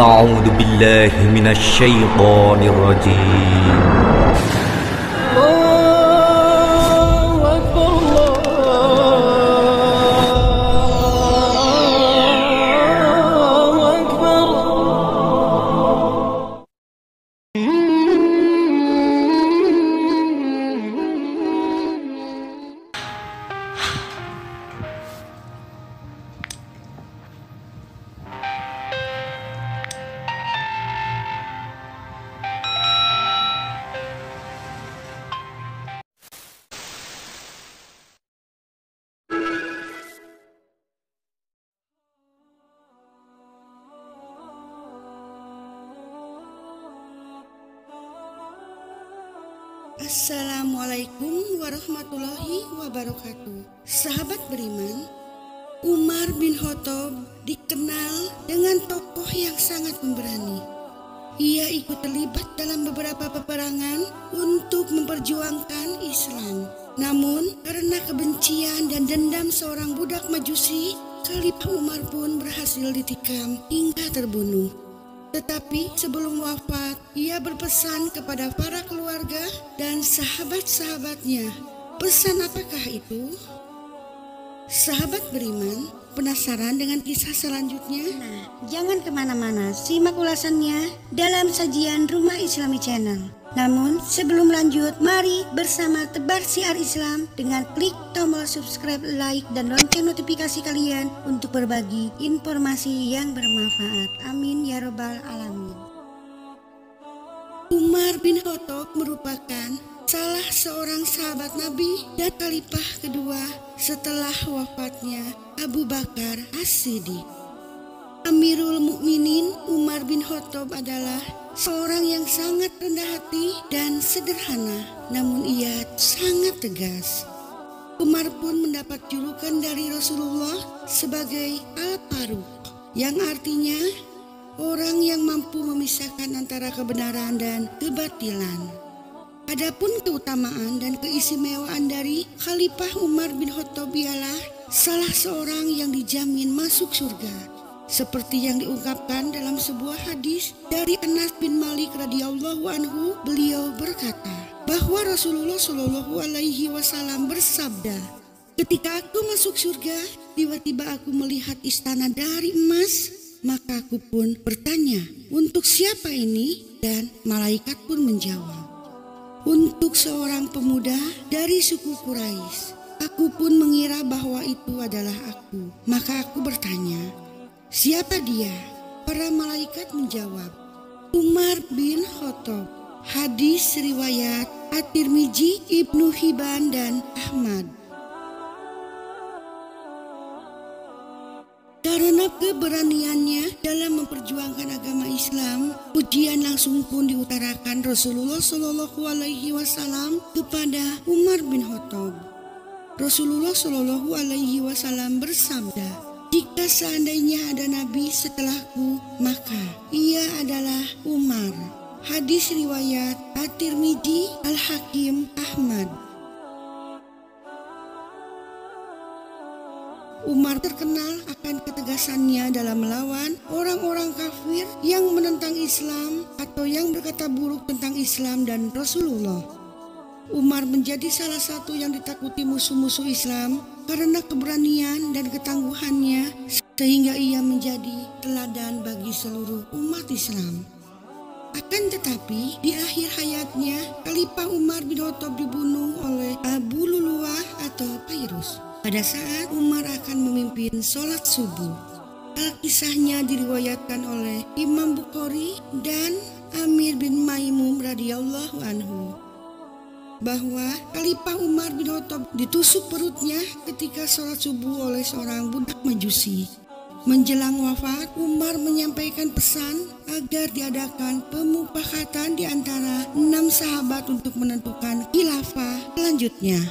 أعوذ بالله من الشيطان الرجيم. Assalamualaikum warahmatullahi wabarakatuh. Sahabat beriman, Umar bin Khattab dikenal dengan tokoh yang sangat pemberani. Ia ikut terlibat dalam beberapa peperangan untuk memperjuangkan Islam. Namun karena kebencian dan dendam seorang budak Majusi, Khalifah Umar pun berhasil ditikam hingga terbunuh. Tetapi sebelum wafat, ia berpesan kepada para keluarga dan sahabat-sahabatnya. Pesan apakah itu? Sahabat beriman, penasaran dengan kisah selanjutnya? Nah, jangan kemana-mana, simak ulasannya dalam sajian Rumah Islami Channel. Namun sebelum lanjut, mari bersama tebar siar Islam dengan klik tombol subscribe, like, dan lonceng notifikasi kalian untuk berbagi informasi yang bermanfaat. Amin ya robbal alamin. Umar bin Khattab merupakan salah seorang sahabat Nabi dan khalifah kedua setelah wafatnya Abu Bakar As-Siddiq. Amirul Mukminin Umar bin Khattab adalah seorang yang sangat rendah hati dan sederhana, namun ia sangat tegas. Umar pun mendapat julukan dari Rasulullah sebagai Al-Faruq, yang artinya orang yang mampu memisahkan antara kebenaran dan kebatilan. Adapun keutamaan dan keistimewaan dari Khalifah Umar bin Khattab ialah salah seorang yang dijamin masuk surga. Seperti yang diungkapkan dalam sebuah hadis dari Anas bin Malik radhiyallahu anhu, beliau berkata bahwa Rasulullah Shallallahu alaihi wasallam bersabda, "Ketika aku masuk surga, tiba-tiba aku melihat istana dari emas, maka aku pun bertanya, untuk siapa ini?" Dan malaikat pun menjawab, "Untuk seorang pemuda dari suku Quraisy." Aku pun mengira bahwa itu adalah aku. Maka aku bertanya, "Siapa dia?" Para malaikat menjawab, "Umar bin Khattab." Hadis riwayat At-Tirmidzi, Ibnu Hibban, dan Ahmad. Karena keberaniannya dalam memperjuangkan agama Islam, pujian langsung pun diutarakan Rasulullah Shallallahu alaihi wasallam kepada Umar bin Khattab. Rasulullah Shallallahu alaihi wasallam bersabda, "Jika seandainya ada nabi setelahku, maka ia adalah Umar." Hadis riwayat At-Tirmidzi, Al-Hakim, Ahmad. Umar terkenal akan ketegasannya dalam melawan orang-orang kafir yang menentang Islam atau yang berkata buruk tentang Islam dan Rasulullah. Umar menjadi salah satu yang ditakuti musuh-musuh Islam karena keberanian dan ketangguhannya, sehingga ia menjadi teladan bagi seluruh umat Islam. Akan tetapi di akhir hayatnya, Khalifah Umar bin Khattab dibunuh oleh Abu Luluah atau Fairuz pada saat Umar akan memimpin sholat subuh. Kisahnya diriwayatkan oleh Imam Bukhari dan Amir bin Maimun radhiyallahu anhu, bahwa Khalifah Umar bin Khattab ditusuk perutnya ketika sholat subuh oleh seorang budak Majusi. Menjelang wafat, Umar menyampaikan pesan agar diadakan pemufakatan di antara 6 sahabat untuk menentukan khilafah selanjutnya.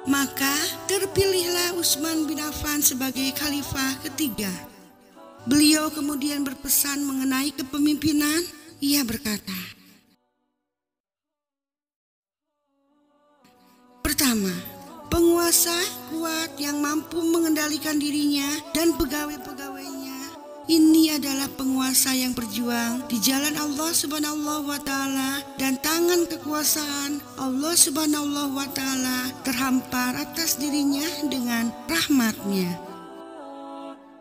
Maka terpilihlah Utsman bin Affan sebagai khalifah ketiga. Beliau kemudian berpesan mengenai kepemimpinan. Ia berkata, pertama, penguasa kuat yang mampu mengendalikan dirinya dan pegawai-pegawainya Ini adalah penguasa yang berjuang di jalan Allah Subhanahu wa Ta'ala, dan tangan kekuasaan Allah Subhanahu wa Ta'ala terhampar atas dirinya dengan rahmatnya.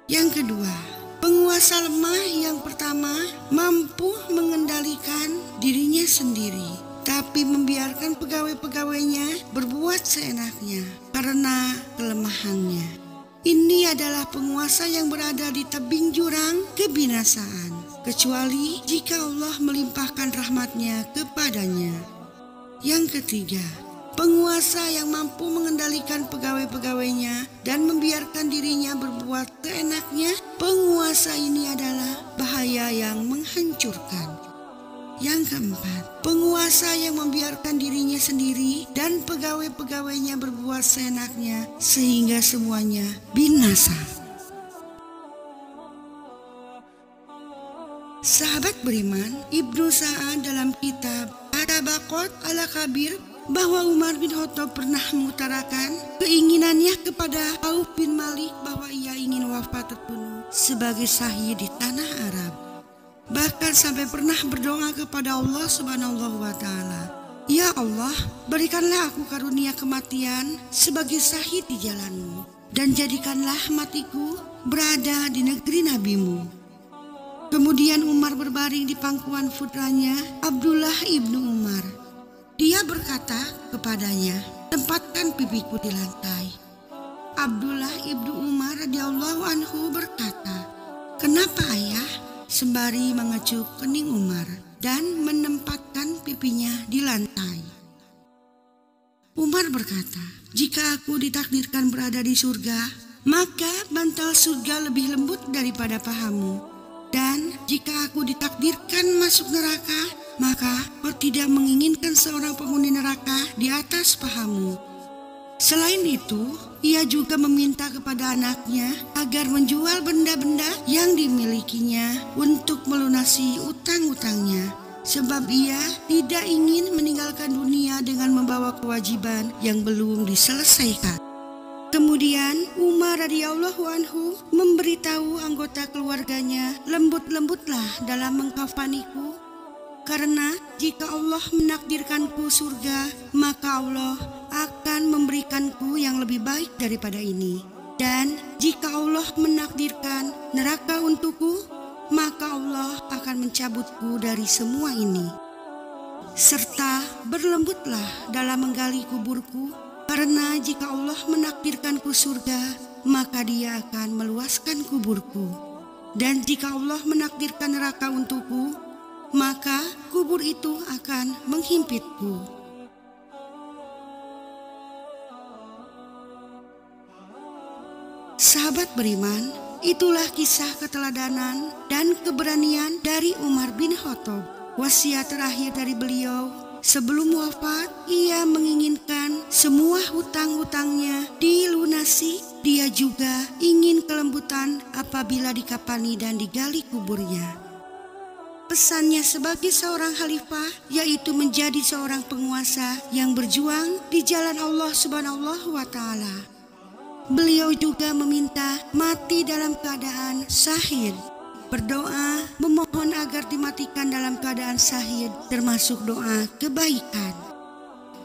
Yang kedua, penguasa lemah yang pertama mampu mengendalikan dirinya sendiri, tapi membiarkan pegawai-pegawainya berbuat seenaknya karena kelemahannya. Ini adalah penguasa yang berada di tebing jurang kebinasaan, kecuali jika Allah melimpahkan rahmatnya kepadanya. Yang ketiga, penguasa yang mampu mengendalikan pegawai-pegawainya dan membiarkan dirinya berbuat seenaknya. Penguasa ini adalah bahaya yang menghancurkan. Yang keempat, penguasa yang membiarkan dirinya sendiri dan pegawai-pegawainya berbuat seenaknya sehingga semuanya binasa. Sahabat beriman, Ibnu Sa'ad dalam kitab At-Tabaqat Al-Kabir bahwa Umar bin Khattab pernah mengutarakan keinginannya kepada Auf bin Malik bahwa ia ingin wafat terbunuh sebagai syahid di tanah Arab. Bahkan sampai pernah berdoa kepada Allah Subhanahu wa Ta'ala, "Ya Allah, berikanlah aku karunia kematian sebagai syahid di jalan-Mu, dan jadikanlah matiku berada di negeri Nabi-Mu." Kemudian Umar berbaring di pangkuan putranya Abdullah ibnu Umar. Dia berkata kepadanya, "Tempatkan pipiku di lantai." Abdullah ibnu Umar radhiyallahu anhu berkata, "Kenapa ayah?" Sembari mengecup kening Umar dan menempatkan pipinya di lantai. Umar berkata, "Jika aku ditakdirkan berada di surga, maka bantal surga lebih lembut daripada pahamu. Dan jika aku ditakdirkan masuk neraka, maka kau tidak menginginkan seorang penghuni neraka di atas pahamu." Selain itu, ia juga meminta kepada anaknya agar menjual benda-benda yang dimilikinya untuk melunasi utang-utangnya, sebab ia tidak ingin meninggalkan dunia dengan membawa kewajiban yang belum diselesaikan. Kemudian Umar radhiyallahu anhu memberitahu anggota keluarganya, "Lembut-lembutlah dalam mengkafaniku, karena jika Allah menakdirkanku surga, maka Allah akan memberikanku yang lebih baik daripada ini. Dan jika Allah menakdirkan neraka untukku, maka Allah akan mencabutku dari semua ini. Serta berlembutlah dalam menggali kuburku, karena jika Allah menakdirkanku surga, maka Dia akan meluaskan kuburku. Dan jika Allah menakdirkan neraka untukku, maka kubur itu akan menghimpitku." Sahabat beriman, itulah kisah keteladanan dan keberanian dari Umar bin Khattab. Wasiat terakhir dari beliau sebelum wafat, ia menginginkan semua hutang-hutangnya dilunasi. Dia juga ingin kelembutan apabila dikafani dan digali kuburnya. Pesannya sebagai seorang khalifah yaitu menjadi seorang penguasa yang berjuang di jalan Allah Subhanahu wa Ta'ala. Beliau juga meminta mati dalam keadaan syahid, berdoa memohon agar dimatikan dalam keadaan syahid, termasuk doa kebaikan.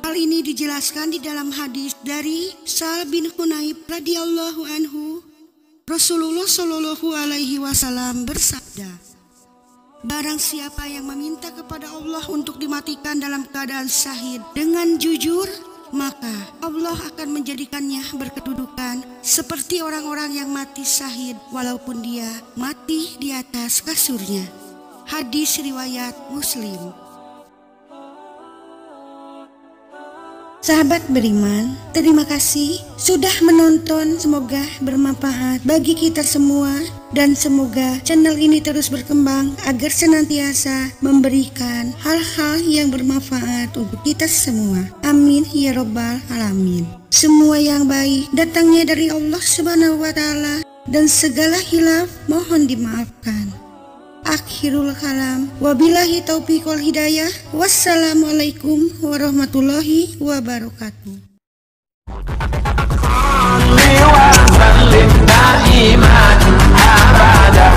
Hal ini dijelaskan di dalam hadis dari Sa'ad bin Hunayf radhiyallahu anhu. Rasulullah Shallallahu alaihi wasallam bersabda, "Barang siapa yang meminta kepada Allah untuk dimatikan dalam keadaan syahid dengan jujur, maka Allah akan menjadikannya berkedudukan seperti orang-orang yang mati syahid walaupun dia mati di atas kasurnya." Hadis riwayat Muslim. Sahabat beriman, terima kasih sudah menonton. Semoga bermanfaat bagi kita semua, dan semoga channel ini terus berkembang agar senantiasa memberikan hal-hal yang bermanfaat untuk kita semua. Amin ya robbal alamin. Semua yang baik datangnya dari Allah Subhanahu wa Ta'ala, dan segala hilaf mohon dimaafkan. Akhirul kalam, wabillahi taufiq wal hidayah. Wassalamualaikum warahmatullahi wabarakatuh. وسلم دائما أبدا